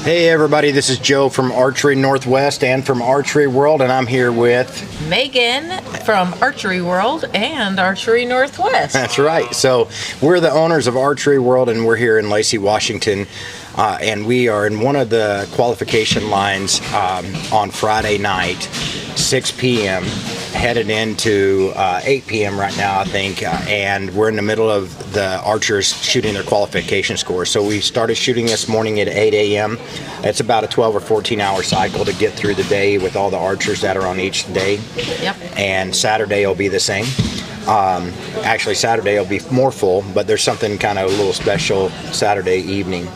Hey everybody, this is Joe from Archery Northwest and from Archery World, and I'm here with Megan from Archery World and Archery Northwest. That's right. So we're the owners of Archery World, and we're here in Lacey, Washington, and we are in one of the qualification lines on Friday night, 6 p.m. headed into 8 p.m. right now, I think, and we're in the middle of the archers shooting their qualification scores. So we started shooting this morning at 8 a.m. It's about a 12 or 14 hour cycle to get through the day with all the archers that are on each day. Yep. And Saturday will be the same. Actually, Saturday will be more full, but there's something kind of a little special Saturday evening.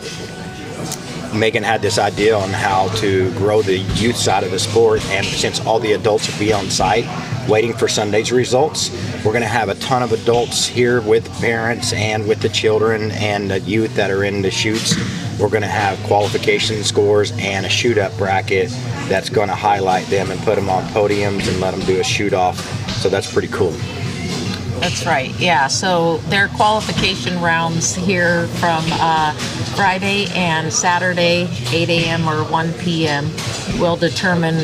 Megan had this idea on how to grow the youth side of the sport, and since all the adults will be on site waiting for Sunday's results, we're going to have a ton of adults here with parents and with the children and the youth that are in the shoots. We're going to have qualification scores and a shoot up bracket that's going to highlight them and put them on podiums and let them do a shoot off. So that's pretty cool. That's right. Yeah. So their qualification rounds here from Friday and Saturday, 8 a.m. or 1 p.m. will determine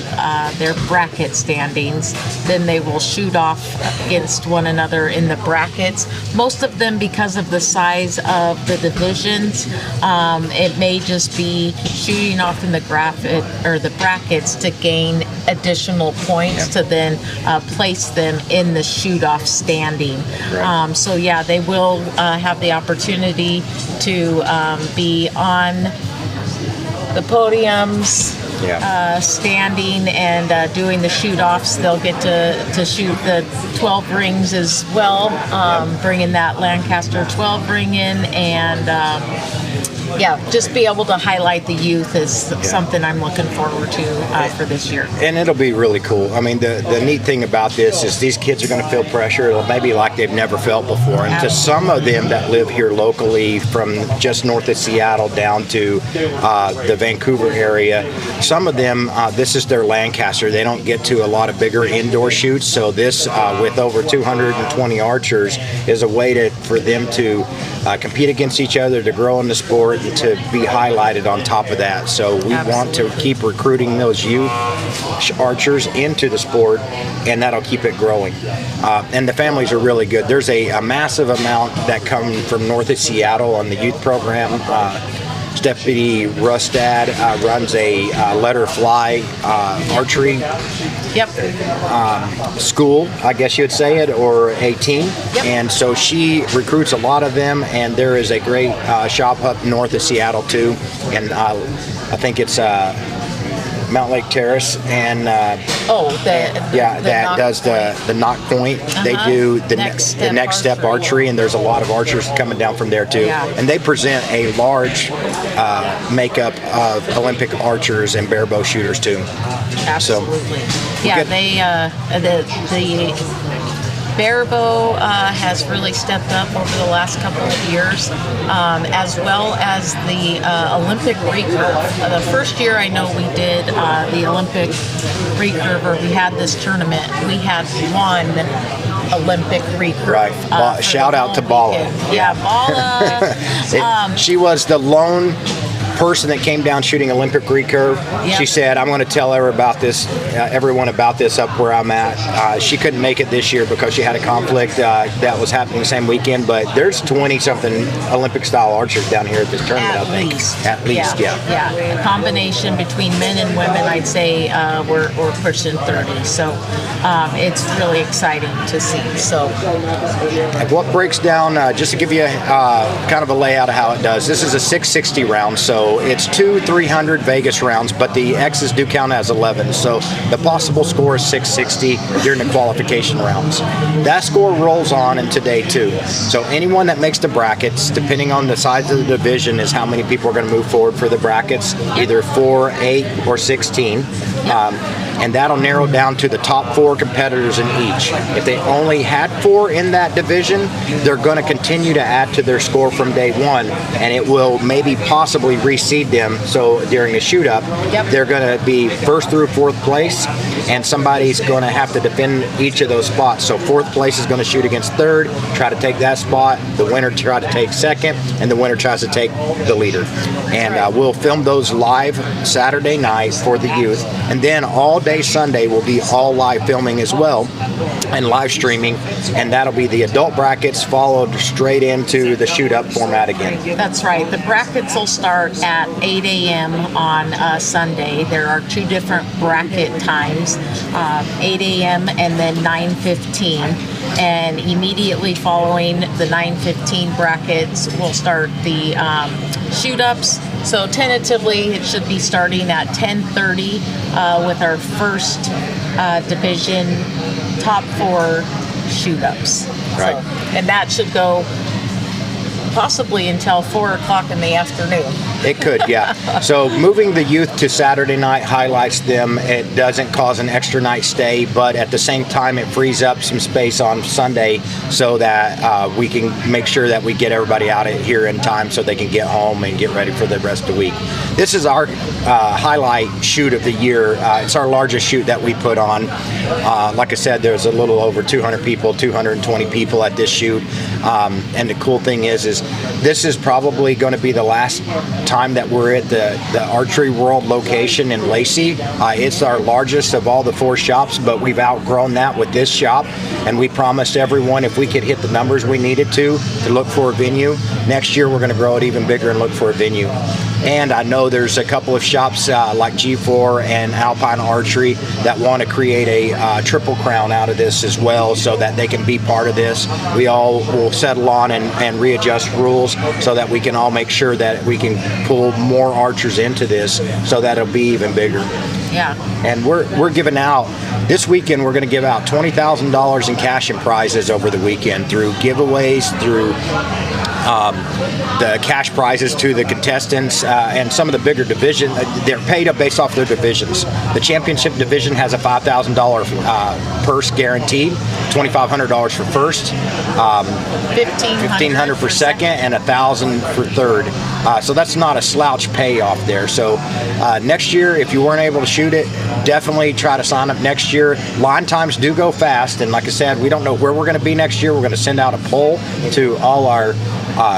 their bracket standings. Then they will shoot off against one another in the brackets. Most of them, because of the size of the divisions, it may just be shooting off in the brackets to gain additional points to then place them in the shoot off standing. Right. So yeah, they will have the opportunity to be on the podiums, standing and doing the shoot-offs. They'll get to shoot the 12 rings as well, bringing that Lancaster 12 ring in, and just be able to highlight the youth is something I'm looking forward to for this year. And it'll be really cool. I mean, the neat thing about this is these kids are going to feel pressure. It'll maybe like they've never felt before. And to some of them that live here locally, from just north of Seattle down to the Vancouver area, some of them, this is their Lancaster. They don't get to a lot of bigger indoor shoots. So this, with over 220 archers, is a way for them to compete against each other, to grow in the sport, and to be highlighted on top of that. So we want to keep recruiting those youth archers into the sport, and that'll keep it growing. And the families are really good. There's a massive amount that come from north of Seattle on the youth program. Deputy Rustad runs a let her fly archery school, I guess you'd say it, or a team. And so she recruits a lot of them, and there is a great shop up north of Seattle too, and I think it's Mount Lake Terrace, and that does the knock point. They do the next step archery, and there's a lot of archers coming down from there too. And they present a large makeup of Olympic archers and bare bow shooters too. Absolutely. So, the bare bow has really stepped up over the last couple of years, as well as the Olympic recurve. The first year I know we did the Olympic recurve, or we had this tournament, we had one Olympic recurve. Right. Shout out to Bala. Yeah, Bala. She was the lone person that came down shooting Olympic recurve. She said, I'm going to tell everyone about this up where I'm at. She couldn't make it this year because she had a conflict that was happening the same weekend, but there's 20-something Olympic-style archers down here at this tournament, I think. At least, yeah. A combination between men and women, I'd say we're pushing 30. So it's really exciting to see. So what breaks down, just to give you kind of a layout of how it does, this is a 660 round, so it's 2 300 Vegas rounds, but the X's do count as 11. So the possible score is 660 during the qualification rounds. That score rolls on into day 2. So anyone that makes the brackets, depending on the size of the division, is how many people are going to move forward for the brackets, either 4, 8, or 16. And that'll narrow down to the top 4 competitors in each. If they only had 4 in that division, they're going to continue to add to their score from day 1, and it will maybe possibly reset pre-seed them. So during the shoot up, they're going to be first through fourth place, and somebody's going to have to defend each of those spots. So fourth place is going to shoot against third, try to take that spot. The winner try to take second, and the winner tries to take the leader. And we'll film those live Saturday night for the youth, and then all day Sunday will be all live filming as well, and live streaming, and that'll be the adult brackets followed straight into the shoot up format again. That's right. The brackets will start at 8 a.m. on Sunday. There are two different bracket times, 8 a.m. and then 9:15. And immediately following the 9:15 brackets, we'll start the shoot-ups. So tentatively, it should be starting at 10:30 with our first division top 4 shoot-ups. Right. So, and that should go possibly until 4 o'clock in the afternoon. It could, yeah. So moving the youth to Saturday night highlights them. It doesn't cause an extra night stay, but at the same time, it frees up some space on Sunday so that we can make sure that we get everybody out of here in time so they can get home and get ready for the rest of the week. This is our highlight shoot of the year. It's our largest shoot that we put on. Like I said, there's a little over 200 people, 220 people at this shoot. And the cool thing is this is probably going to be the last time that we're at the Archery World location in Lacey. It's our largest of all the 4 shops, but we've outgrown that with this shop, and we promised everyone if we could hit the numbers we needed to look for a venue. Next year we're going to grow it even bigger and look for a venue. And I know there's a couple of shops like G4 and Alpine Archery that want to create a triple crown out of this as well so that they can be part of this. We all will settle on and readjust rules so that we can all make sure that we can pull more archers into this so that it'll be even bigger. Yeah. And we're giving out, this weekend we're going to give out $20,000 in cash and prizes over the weekend through giveaways, through the cash prizes to the contestants, and some of the bigger division, they're paid up based off their divisions. The championship division has a $5,000 purse guaranteed, $2,500 for first, $1,500 for second, and $1,000 for third. So that's not a slouch payoff there. So next year, if you weren't able to shoot it, definitely try to sign up next year. Line times do go fast, and like I said, we don't know where we're going to be next year. We're going to send out a poll to all our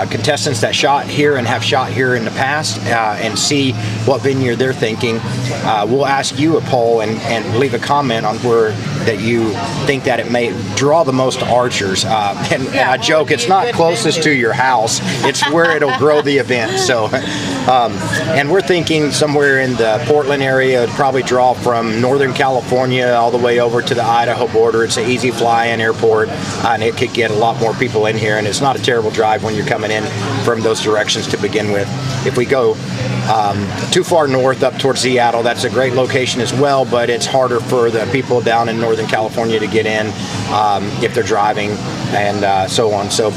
contestants that shot here and have shot here in the past and see what venue they're thinking. We'll ask you a poll and leave a comment on where that you think that it may draw the most archers. And I joke, it's not closest to your house, it's where it'll grow the event. So, and we're thinking somewhere in the Portland area, it'd probably draw from Northern California all the way over to the Idaho border. It's an easy fly-in airport, and it could get a lot more people in here, and it's not a terrible drive when you're coming in from those directions to begin with. If we go too far north up towards Seattle, that's a great location as well, but it's harder for the people down in Northern California to get in if they're driving and so on. So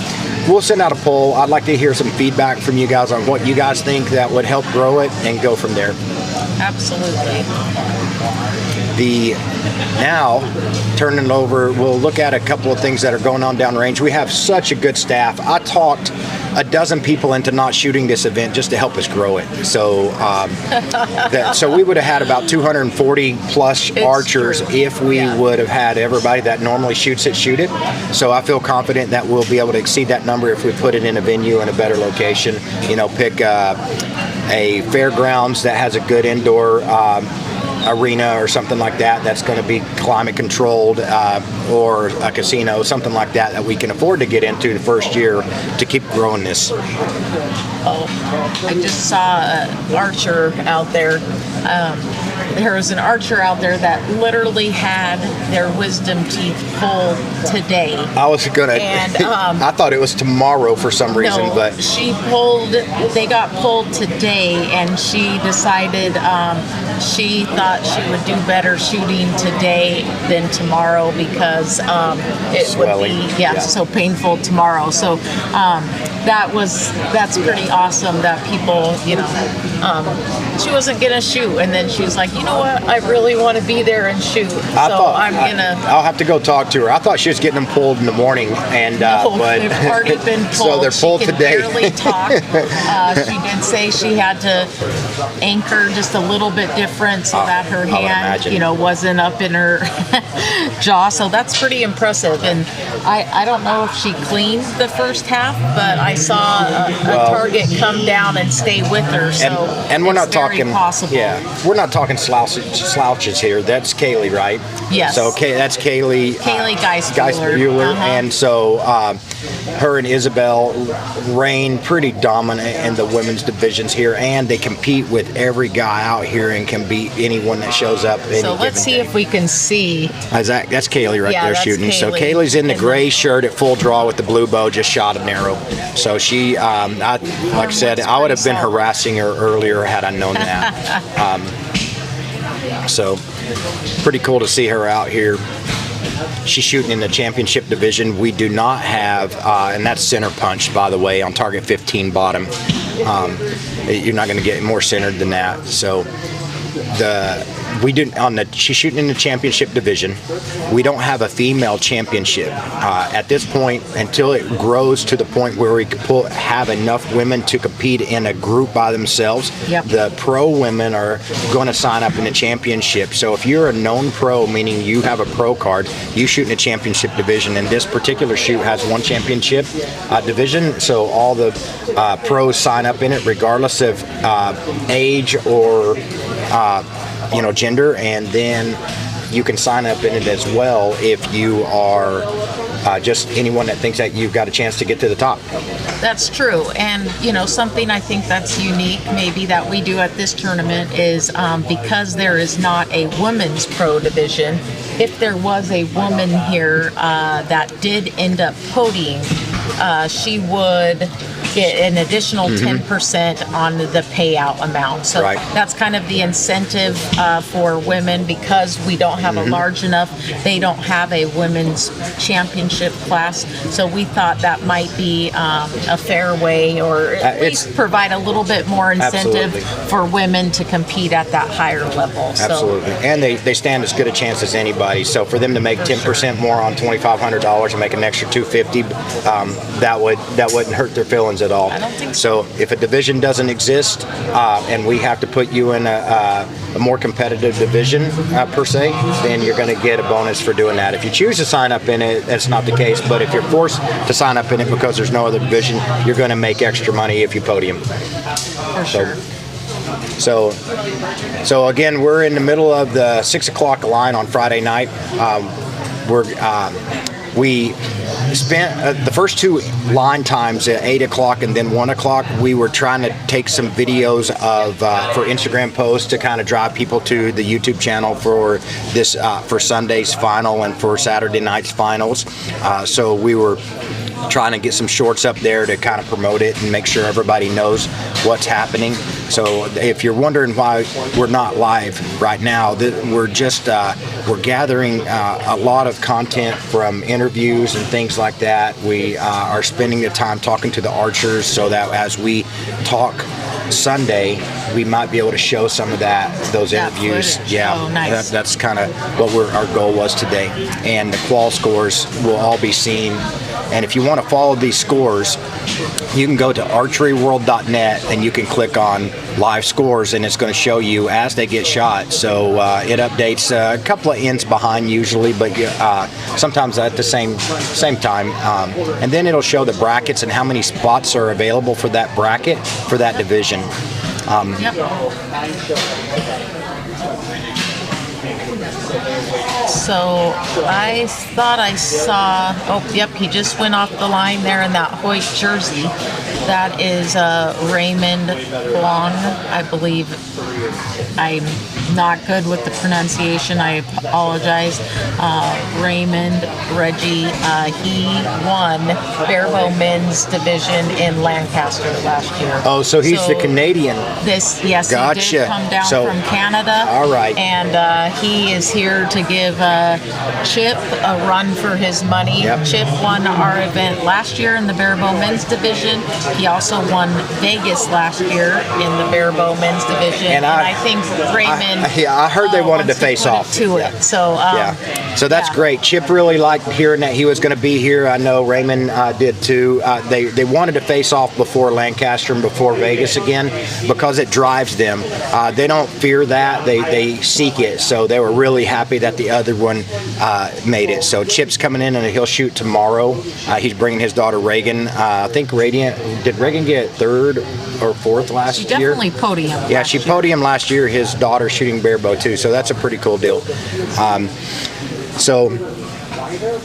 we'll send out a poll. I'd like to hear some feedback from you guys on what you guys think that would help grow it and go from there. Absolutely. Now, turning it over, we'll look at a couple of things that are going on downrange. We have such a good staff. I talked a dozen people into not shooting this event just to help us grow it. So, so we would have had about 240 plus archers if we would have had everybody that normally shoots it shoot it. So I feel confident that we'll be able to exceed that number if we put it in a venue in a better location. You know, pick a fairgrounds that has a good indoor arena or something like that that's going to be climate controlled, or a casino, something like that that we can afford to get into the first year to keep growing this. I just saw an archer out there. There was an archer out there that literally had their wisdom teeth pulled today. I was gonna. And I thought it was tomorrow for some reason, no, but they got pulled today, and she decided she thought she would do better shooting today than tomorrow because it swelling. would be so painful tomorrow. So that's pretty awesome that people, she wasn't gonna shoot, and then she was like, you know what, I really want to be there and shoot. I'll have to go talk to her. I thought she was getting them pulled in the morning, and but they've already been pulled. So they're pulled she can today. Barely talk. She did say she had to anchor just a little bit different so that her hand, wasn't up in her jaw. So that's pretty impressive. And I don't know if she cleaned the first half, but I saw a target come down and stay with her. So and we're not very talking possible. Yeah, we're not talking slouches here. That's Kaylee, right? Yes. So that's Kaylee. Kaylee Geisbuehler. And so her and Isabel reign pretty dominant in the women's divisions here, and they compete with every guy out here and can beat anyone that shows up. So let's see if we can see. That's Kaylee right there shooting. Kaylee. So Kaylee's in the gray shirt at full draw with the blue bow, just shot a narrow. So she, like I said, I would have been harassing her earlier had I known that. So pretty cool to see her out here. She's shooting in the championship division. We do not have, and that's center punch, by the way, on target 15 bottom. You're not going to get more centered than that. So she's shooting in the championship division. We don't have a female championship at this point until it grows to the point where we could have enough women to compete in a group by themselves. Yep. The pro women are going to sign up in the championship. So if you're a known pro, meaning you have a pro card, you shoot in a championship division, and this particular shoot has one championship division. So all the pros sign up in it, regardless of age or gender, and then you can sign up in it as well if you are just anyone that thinks that you've got a chance to get to the top. That's true. And, something I think that's unique maybe that we do at this tournament is because there is not a women's pro division, if there was a woman here that did end up podiuming, she would get an additional 10% on the payout amount. So that's kind of the incentive for women, because we don't have a large enough, they don't have a women's championship class. So we thought that might be a fair way, or at least provide a little bit more incentive for women to compete at that higher level. Absolutely. And they stand as good a chance as anybody. So for them to make 10% more on $2,500 and make an extra $250, that wouldn't hurt their feelings at all. I don't think so. So if a division doesn't exist and we have to put you in a more competitive division per se, then you're going to get a bonus for doing that. If you choose to sign up in it, that's not the case. But if you're forced to sign up in it because there's no other division, you're going to make extra money if you podium. For sure. So again, we're in the middle of the 6 o'clock line on Friday night. We spent the first two line times at 8 o'clock and then 1 o'clock. We were trying to take some videos for Instagram posts to kind of drive people to the YouTube channel for this for Sunday's final and for Saturday night's finals. So we were trying to get some shorts up there to kind of promote it and make sure everybody knows what's happening. So if you're wondering why we're not live right now, we're just we're gathering a lot of content from interviews and things like that. We are spending the time talking to the archers so that as we talk Sunday, we might be able to show some of those interviews. Footage. Yeah, oh, nice. That's kind of what our goal was today. And the qual scores will all be seen. And if you want to follow these scores, you can go to archeryworld.net and you can click on live scores, and it's going to show you as they get shot. So it updates a couple of ends behind usually, but sometimes at the same time. And then it'll show the brackets and how many spots are available for that bracket for that division. So I thought I saw, he just went off the line there in that Hoyt jersey. That is Raymond Fong, I believe I not good with the pronunciation. I apologize. Raymond Reggie, he won barebow men's division in Lancaster last year. Oh, so he's the Canadian. Yes, Gotcha. he did come down from Canada. All right. And he is here to give Chip a run for his money. Yep. Chip won our event last year in the barebow men's division. He also won Vegas last year in the barebow men's division. And I think Raymond. I heard they wanted to face off. So that's great. Chip really liked hearing that he was going to be here. I know Raymond did too. They wanted to face off before Lancaster and before Vegas again because it drives them. They don't fear that. They seek it. So they were really happy that the other one made it. So Chip's coming in and he'll shoot tomorrow. He's bringing his daughter Reagan. I think did Reagan get third or fourth last year? She definitely podiumed. Yeah, she podiumed last year. His daughter shooting barebow too. So that's a pretty cool deal. So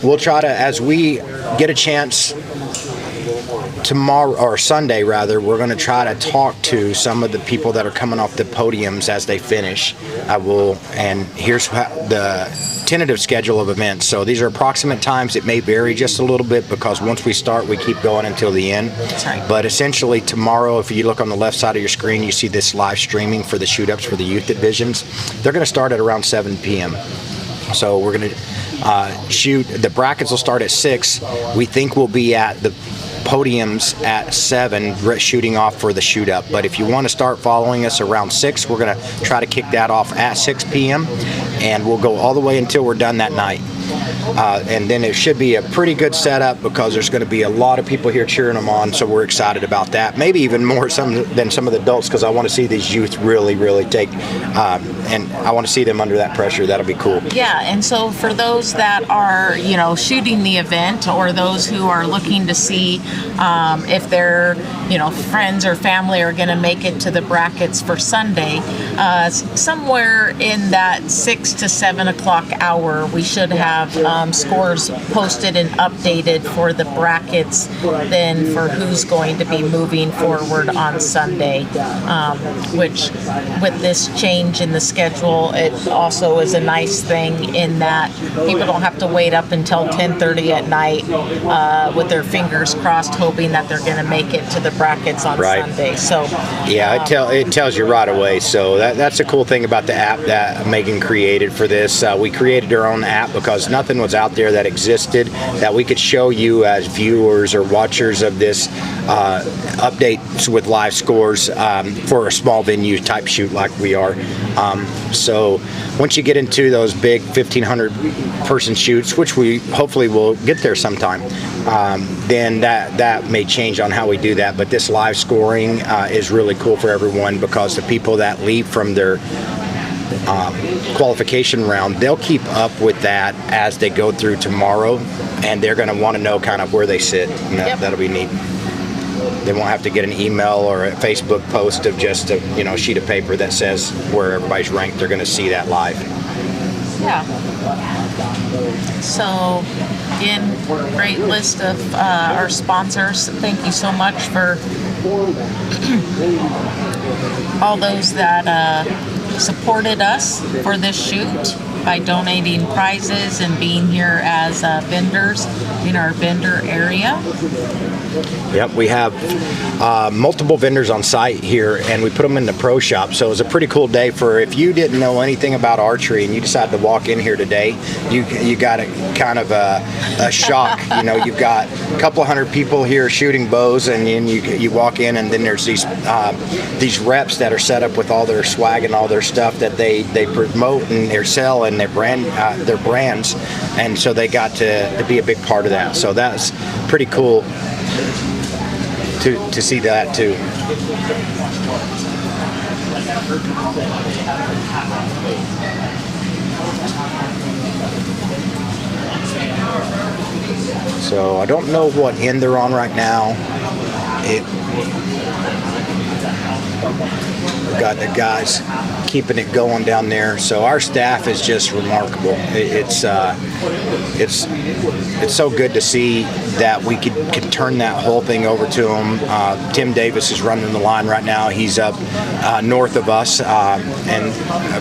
we'll try to, as we get a chance tomorrow or Sunday rather, we're going to try to talk to some of the people that are coming off the podiums as they finish. And here's the tentative schedule of events. So these are approximate times. It may vary just a little bit because once we start, we keep going until the end. That's right. But essentially tomorrow, if you look on the left side of your screen, you see this live streaming for the shoot-ups for the youth divisions. They're going to start at around 7 p.m. So we're going to shoot. The brackets will start at 6. We think we'll be at the podiums at 7 shooting off for the shoot up. But if you want to start following us around 6, we're going to try to kick that off at 6 p.m. and we'll go all the way until we're done that night. And then it should be a pretty good setup because there's going to be a lot of people here cheering them on, so we're excited about that. Maybe even more than some of the adults because I want to see these youth really take, and I want to see them under that pressure. That'll be cool. Yeah, and so for those that are, shooting the event or those who are looking to see if their, friends or family are going to make it to the brackets for Sunday, somewhere in that 6 to 7 o'clock hour, we should have scores posted and updated for the brackets then for who's going to be moving forward on Sunday, which with this change in the schedule, it also is a nice thing in that people don't have to wait up until 10:30 at night with their fingers crossed hoping that they're going to make it to the brackets on Sunday. So yeah, it tells you right away. So that's a cool thing about the app that Megan created for this. We created our own app because nothing was out there that existed that we could show you as viewers or watchers of this updates with live scores for a small venue type shoot like we are. So once you get into those big 1,500 person shoots, which we hopefully will get there sometime, then that may change on how we do that. But this live scoring is really cool for everyone because the people that leave from their qualification round, they'll keep up with that as they go through tomorrow, and they're going to want to know kind of where they sit, and that'll be neat. They won't have to get an email or a Facebook post of just a sheet of paper that says where everybody's ranked. They're going to see that live. Yeah. So, again, great list of our sponsors. Thank you so much for all those that supported us for this shoot by donating prizes and being here as vendors in our vendor area. Yep, we have multiple vendors on site here, and we put them in the pro shop. So it was a pretty cool day for if you didn't know anything about archery and you decided to walk in here today, you got a kind of a shock. You've got a couple of hundred people here shooting bows, and then you walk in, and then there's these reps that are set up with all their swag and all their stuff that they promote and they sell and their brands, and so they got to be a big part of that. So that's pretty cool to see that too. So I don't know what end they're on right now. We've got the guys keeping it going down there. So our staff is just remarkable. It's so good to see that we can turn that whole thing over to them. Tim Davis is running the line right now. He's up north of us, and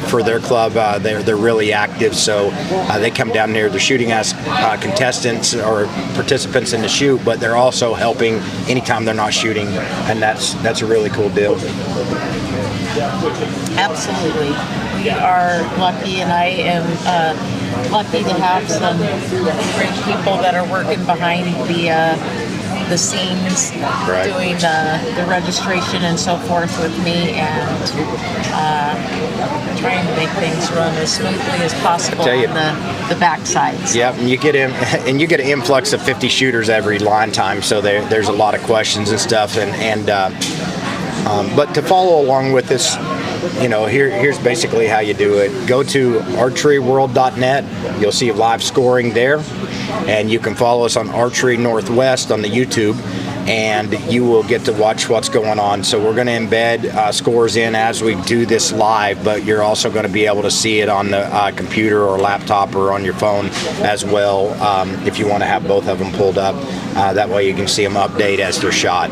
for their club, they're really active. So they come down there. They're shooting as contestants or participants in the shoot, but they're also helping anytime they're not shooting, and that's a really cool deal. Absolutely. We are lucky, and I am lucky to have some great people that are working behind the scenes, right, doing the registration and so forth with me, and trying to make things run as smoothly as possible on the backsides. Yep, and you get an influx of 50 shooters every line time, so there's a lot of questions and stuff, but to follow along with this, here's basically how you do it. Go to archeryworld.net. You'll see live scoring there, and you can follow us on Archery Northwest on the YouTube, and you will get to watch what's going on. So we're going to embed scores in as we do this live, but you're also going to be able to see it on the computer or laptop or on your phone as well, if you want to have both of them pulled up. That way you can see them update as they're shot.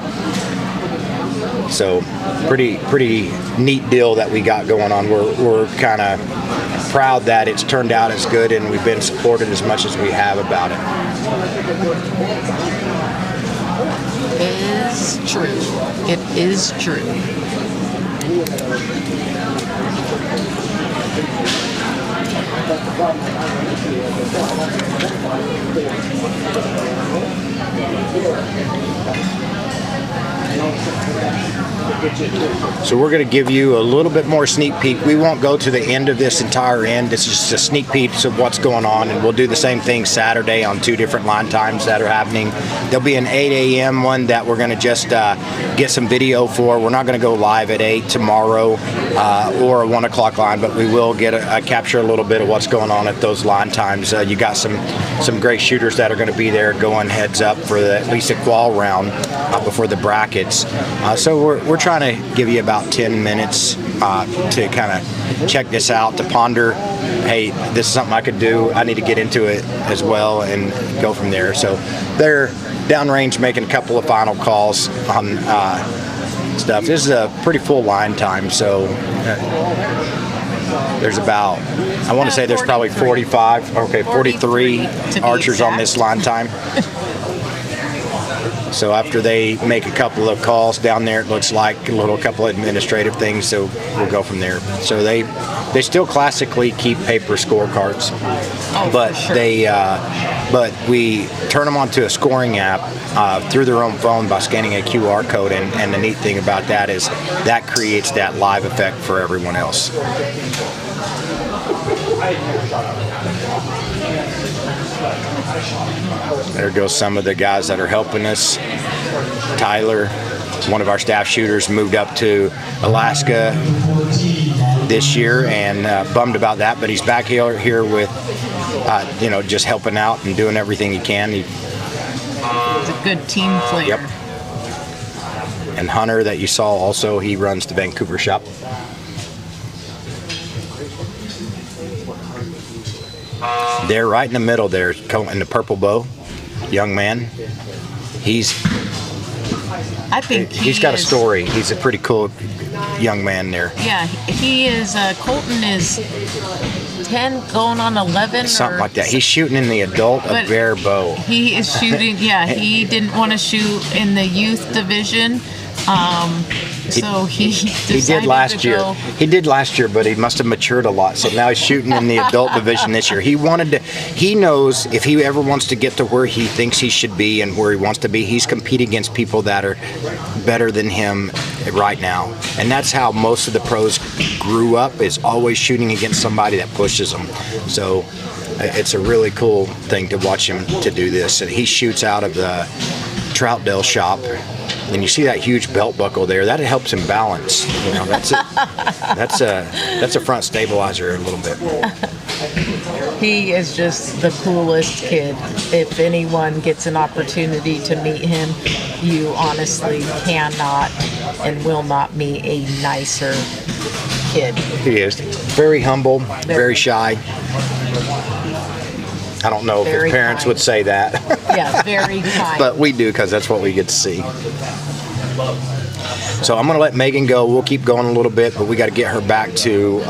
So pretty neat deal that we got going on. We're kind of proud that it's turned out as good, and we've been supported as much as we have about it. It is true. So we're going to give you a little bit more sneak peek. We won't go to the end of this entire end. This is just a sneak peek of what's going on, and we'll do the same thing Saturday on 2 different line times that are happening. There'll be an 8 a.m. one that we're going to just get some video for. We're not going to go live at 8 tomorrow or a 1 o'clock line, but we will get capture a little bit of what's going on at those line times. You got some great shooters that are going to be there going heads up for at least a qual round before the brackets. So we're trying to give you about 10 minutes to kind of check this out, to ponder, hey, this is something I could do. I need to get into it as well, and go from there. So they're downrange making a couple of final calls on stuff. This is a pretty full line time, so there's about, I want to say there's probably 43 archers on this line time. So after they make a couple of calls down there, it looks like a couple of administrative things, so we'll go from there. So they still classically keep paper scorecards, but sure. But we turn them onto a scoring app through their own phone by scanning a QR code, and the neat thing about that is that creates that live effect for everyone else. There goes some of the guys that are helping us. Tyler, one of our staff shooters, moved up to Alaska this year, and bummed about that, but he's back here with, just helping out and doing everything he can. He's a good team player. Yep. And Hunter, that you saw also, he runs the Vancouver shop. There, right in the middle there, in the purple bow, young man. He's got a story. He's a pretty cool young man there. Yeah, he is. Colton is 10, going on 11, something like that. He's shooting in the adult bear bow. He is shooting. Yeah, he didn't want to shoot in the youth division. So he did last year. He did last year, but he must have matured a lot. So now he's shooting in the adult division this year. He knows if he ever wants to get to where he thinks he should be and where he wants to be, he's competing against people that are better than him right now. And that's how most of the pros grew up, is always shooting against somebody that pushes them. So it's a really cool thing to watch him to do this. And he shoots out of the Troutdale shop. And you see that huge belt buckle there. That helps him balance. That's a front stabilizer a little bit. He is just the coolest kid. If anyone gets an opportunity to meet him, you honestly cannot and will not meet a nicer kid. He is very humble, very shy. I don't know if Very his parents kind. would say that. Yeah, very kind. But we do, because that's what we get to see. So I'm going to let Megan go. We'll keep going a little bit, but we got to get her back to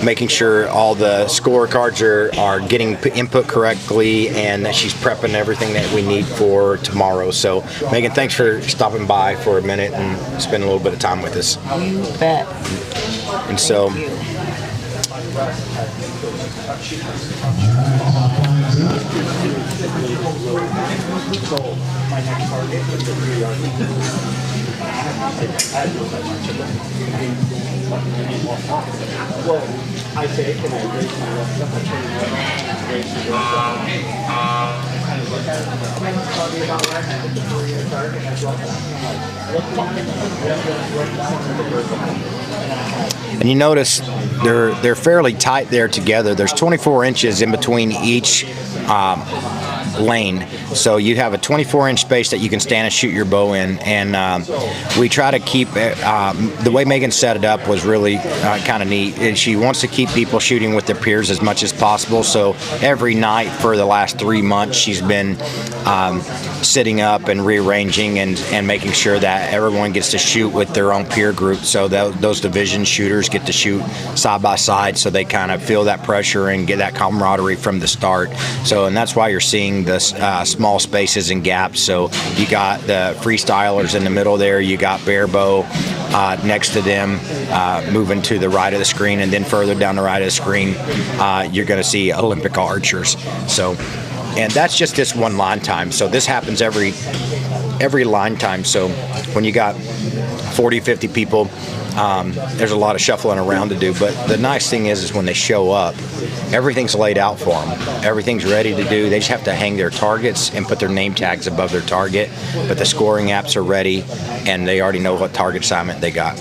making sure all the scorecards are getting input correctly and that she's prepping everything that we need for tomorrow. So Megan, thanks for stopping by for a minute and spending a little bit of time with us. You bet. And so Thank you. And you notice they're fairly tight there together. There's 24 inches in between each lane, so you have a 24-inch space that you can stand and shoot your bow in. And we try to keep it, the way Megan set it up was really kind of neat. And she wants to keep people shooting with their peers as much as possible. So every night for the last 3 months, she's been sitting up and rearranging and making sure that everyone gets to shoot with their own peer group. So those division shooters get to shoot side by side, so they kind of feel that pressure and get that camaraderie from the start. So, and that's why you're seeing the small spaces and gaps. So you got the freestylers in the middle there, you got bare bow next to them, moving to the right of the screen, and then further down the right of the screen, you're going to see Olympic archers. So, and that's just this one line time. So this happens every line time. So when you got 40, 50 people, there's a lot of shuffling around to do. But the nice thing is when they show up, everything's laid out for them. Everything's ready to do. They just have to hang their targets and put their name tags above their target. But the scoring apps are ready, and they already know what target assignment they got.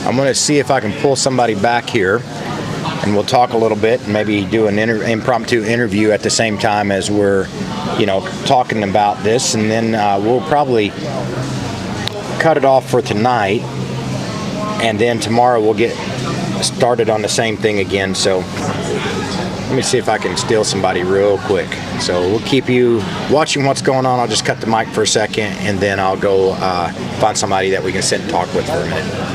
I'm going to see if I can pull somebody back here, and we'll talk a little bit and maybe do an impromptu interview at the same time as we're, talking about this, and then we'll probably cut it off for tonight, and then tomorrow we'll get started on the same thing again. So let me see if I can steal somebody real quick. So we'll keep you watching what's going on. I'll just cut the mic for a second, and then I'll go find somebody that we can sit and talk with for a minute.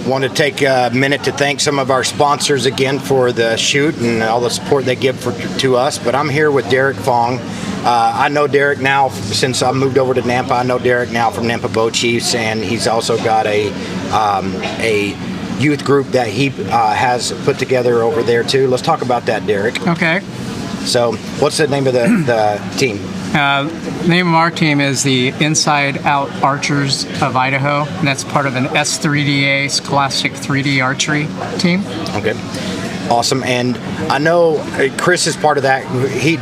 Want to take a minute to thank some of our sponsors again for the shoot and all the support they give to us. But I'm here with Derek Fong. I know Derek now since I moved over to Nampa. I know Derek now from Nampa Bow Chiefs, and he's also got a youth group that he has put together over there too. Let's talk about that, Derek. Okay. So, what's the name of the team? The name of our team is the Inside Out Archers of Idaho, and that's part of an S3DA Scholastic 3D Archery team. Okay. Awesome. And I know Chris is part of that.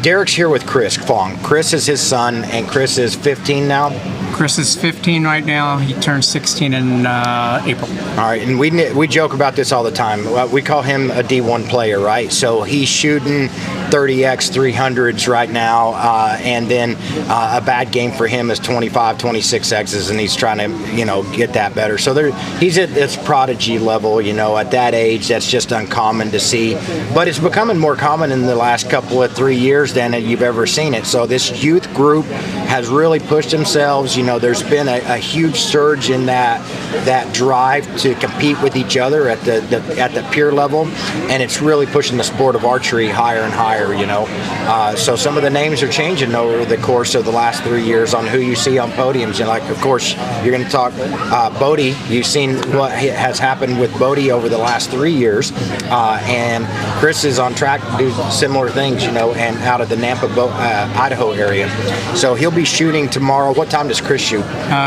Derek's here with Chris Fong. Chris is his son, and Chris is 15 now. Chris is 15 right now. He turns 16 in April. All right, and we joke about this all the time. We call him a D1 player, right? So he's shooting 30x 300s right now, and then a bad game for him is 25, 26x's, and he's trying to, get that better. So he's at this prodigy level, at that age. That's just uncommon to see, but it's becoming more common in the last couple of 3 years than you've ever seen it. So this youth group has really pushed themselves. There's been a huge surge in that drive to compete with each other at the peer level, and it's really pushing the sport of archery higher and higher. So some of the names are changing over the course of the last 3 years on who you see on podiums. And of course, you're going to talk Bodie. You've seen what has happened with Bodie over the last 3 years, and Chris is on track to do similar things, and out of the Nampa, Idaho area. So he'll be shooting tomorrow. What time does Chris shoot?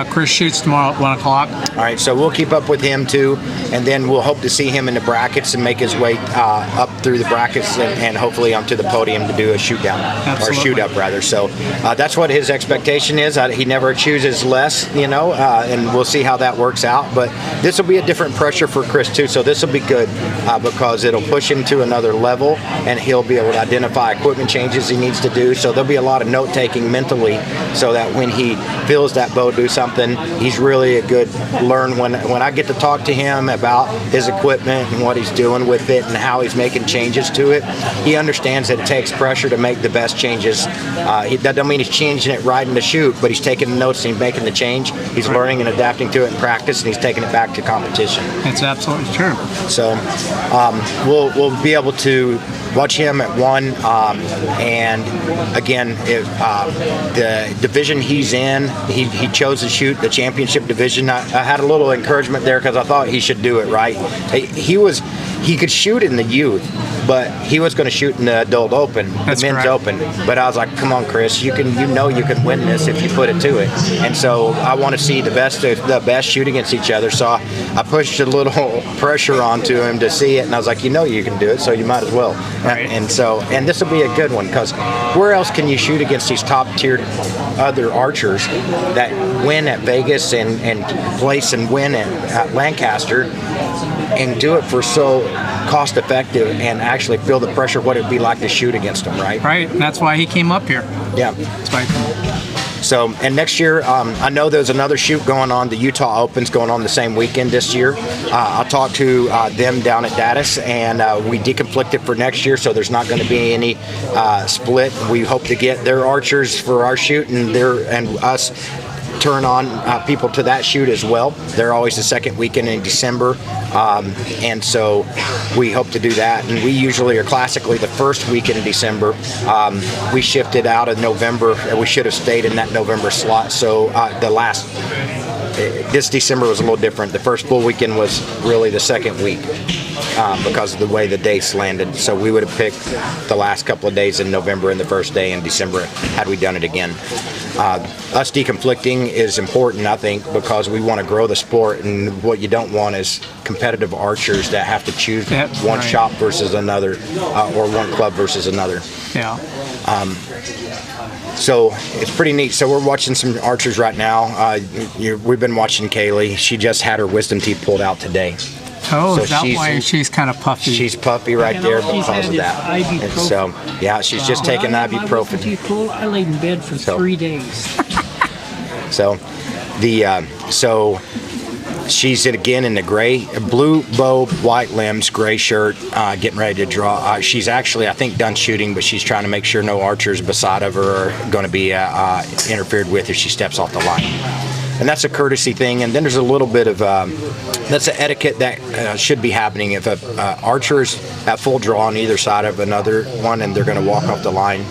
Chris shoots tomorrow at 1 o'clock. All right, so we'll keep up with him too, and then we'll hope to see him in the brackets and make his way up through the brackets and hopefully onto the podium to do a shoot down. Absolutely. Or shoot up rather. So that's what his expectation is. He never chooses less, and we'll see how that works out. But this will be a different pressure for Chris too, so this will be good because it'll push him to another level, and he'll be able to identify equipment changes he needs to do. So there'll be a lot of note taking mentally, so that when he feels that bow do something, he's really a good learn. When I get to talk to him about his equipment and what he's doing with it and how he's making changes to it, he understands that it takes pressure to make the best changes. That don't mean he's changing it right in the shoot, but he's taking the notes and he's making the change. He's learning and adapting to it in practice, and he's taking it back to competition. That's absolutely true. So we'll be able to watch him at 1, and again, if the division he's in, he chose to shoot the championship division. I had a little encouragement there because I thought he should do it right. He could shoot in the youth, but he was going to shoot in the adult open, That's the men's correct. open. But I was like, come on, Chris, you can win this if you put it to it. And so I want to see the best shoot against each other. So I pushed a little pressure onto him to see it, and I was like, you can do it, so you might as well. Right. And this will be a good one, because where else can you shoot against these top-tiered other archers that win at Vegas and place and win at Lancaster, and do it for so cost effective and actually feel the pressure what it'd be like to shoot against them, right? Right, and that's why he came up here. Yeah. That's why he came up. So, and next year, I know there's another shoot going on. The Utah Open's going on the same weekend this year. I'll talk to them down at Datus, and we deconflicted for next year, so there's not going to be any split. We hope to get their archers for our shoot and us turn on people to that shoot as well. They're always the second weekend in December, and so we hope to do that. And we usually are classically the first weekend in December. We shifted out of November, and we should have stayed in that November slot. So this December was a little different. The first full weekend was really the second week because of the way the dates landed. So we would have picked the last couple of days in November and the first day in December had we done it again. Us deconflicting is important, I think, because we want to grow the sport, and what you don't want is competitive archers that have to choose one shop versus another, or one club versus another. Yeah. So it's pretty neat. So we're watching some archers right now. We've been watching Kaylee. She just had her wisdom teeth pulled out today. Oh, So is that why she's kind of puffy? She's puffy right there because of that. And so, yeah, she's just taking ibuprofen. I laid in bed for 3 days. So she's again in the blue bow, white limbs, gray shirt, getting ready to draw. She's actually, I think, done shooting, but she's trying to make sure no archers beside of her are going to be interfered with if she steps off the line. and that's a courtesy thing. And then there's a little bit of that's an etiquette that should be happening if a archer's at full draw on either side of another one and they're going to walk off the line.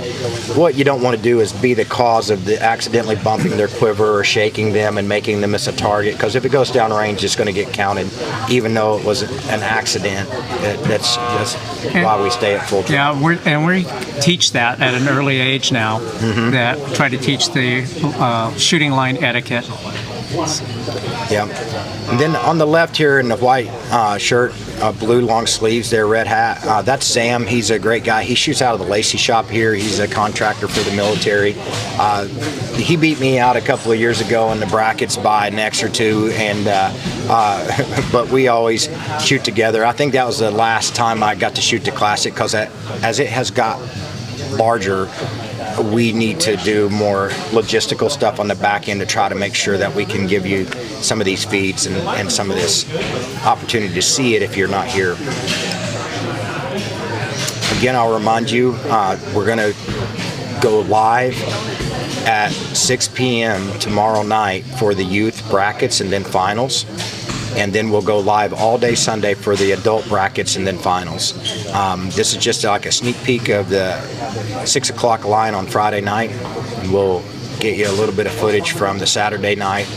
What you don't want to do is be the cause of the accidentally bumping their quiver or shaking them and making them miss a target, because if it goes down range, it's going to get counted, even though it was an accident. That's why we stay at full draw. Yeah, we teach that at an early age now. That try to teach the shooting line etiquette. Yeah. And then on the left here in the white shirt, blue long sleeves there, red hat, that's Sam. He's a great guy. He shoots out of the Lacey shop here. He's a contractor for the military. He beat me out a couple of years ago in the brackets by an X or two, and but we always shoot together. I think that was the last time I got to shoot the Classic, because as it has got larger, we need to do more logistical stuff on the back end to try to make sure that we can give you some of these feeds and some of this opportunity to see it if you're not here. Again, I'll remind you, we're going to go live at 6 p.m. tomorrow night for the youth brackets and then finals. And then we'll go live all day Sunday for the adult brackets and then finals. This is just like a sneak peek of the 6 o'clock line on Friday night. And we'll get you a little bit of footage from the Saturday night,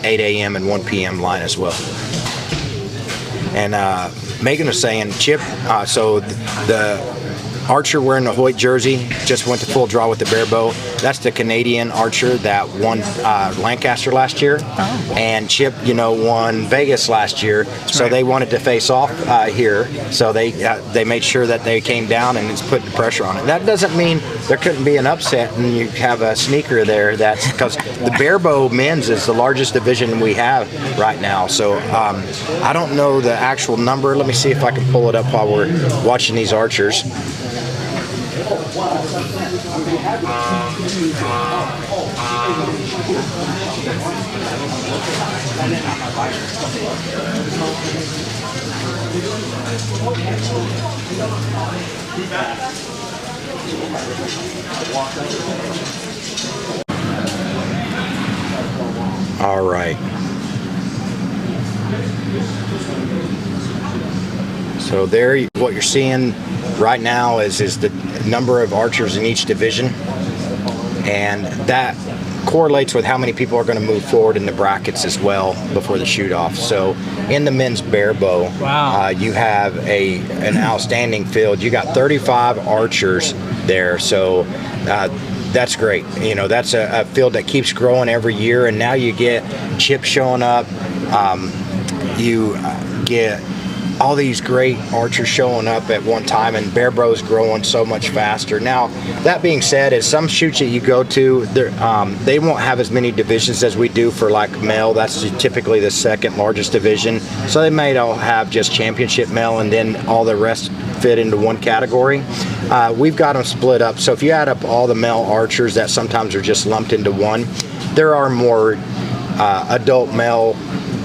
8 a.m. and 1 p.m. line as well. And Megan was saying, Chip, so the archer wearing the Hoyt jersey just went to full draw with the bare bow. That's the Canadian archer that won Lancaster last year. Oh. And Chip, won Vegas last year. That's so right. They wanted to face off here. So they made sure that they came down and it's put the pressure on it. That doesn't mean there couldn't be an upset and you have a sneaker there. That's because the bare bow men's is the largest division we have right now. So I don't know the actual number. Let me see if I can pull it up while we're watching these archers. All right. So there, what you're seeing right now is the number of archers in each division, and that correlates with how many people are going to move forward in the brackets as well before the shoot-off. So in the men's bare bow, wow. You have an outstanding field. You got 35 archers there, so that's great. That's a field that keeps growing every year, and now you get Chip showing up. You get all these great archers showing up at one time, and bare bow's growing so much faster. Now, that being said, as some shoots that you go to, they won't have as many divisions as we do for like male. That's typically the second largest division. So they might all have just championship male and then all the rest fit into one category. We've got them split up. So if you add up all the male archers that sometimes are just lumped into one, there are more adult male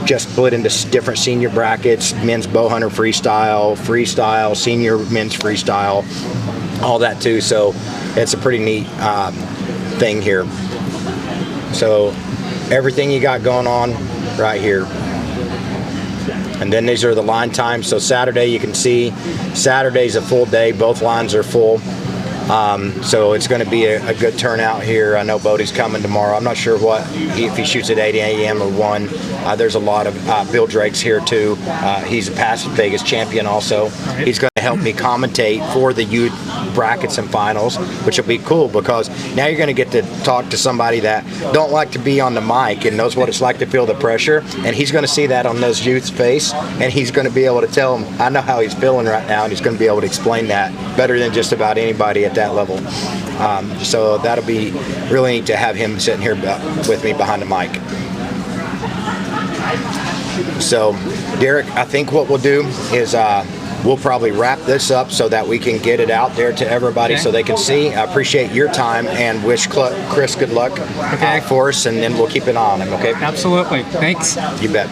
just split into different senior brackets, men's bow hunter freestyle, senior men's freestyle, all that too. So it's a pretty neat thing here. So everything you got going on right here. And then these are the line times. So Saturday, you can see Saturday's a full day. Both lines are full. So it's going to be a good turnout here. I know Bodie's coming tomorrow. I'm not sure if he shoots at 8 a.m. or 1. There's a lot of Bill Drake's here too. He's a past Vegas champion also. He's going to help me commentate for the youth brackets and finals, which will be cool because now you're going to get to talk to somebody that don't like to be on the mic and knows what it's like to feel the pressure, and he's going to see that on those youth's face, and he's going to be able to tell them, I know how he's feeling right now, and he's going to be able to explain that better than just about anybody at that level. So that'll be really neat to have him sitting here with me behind the mic. So Derek, I think what we'll do is we'll probably wrap this up so that we can get it out there to everybody so they can see. I appreciate your time and wish Chris good luck for us, and then we'll keep an eye on him, okay? Absolutely. Thanks. You bet.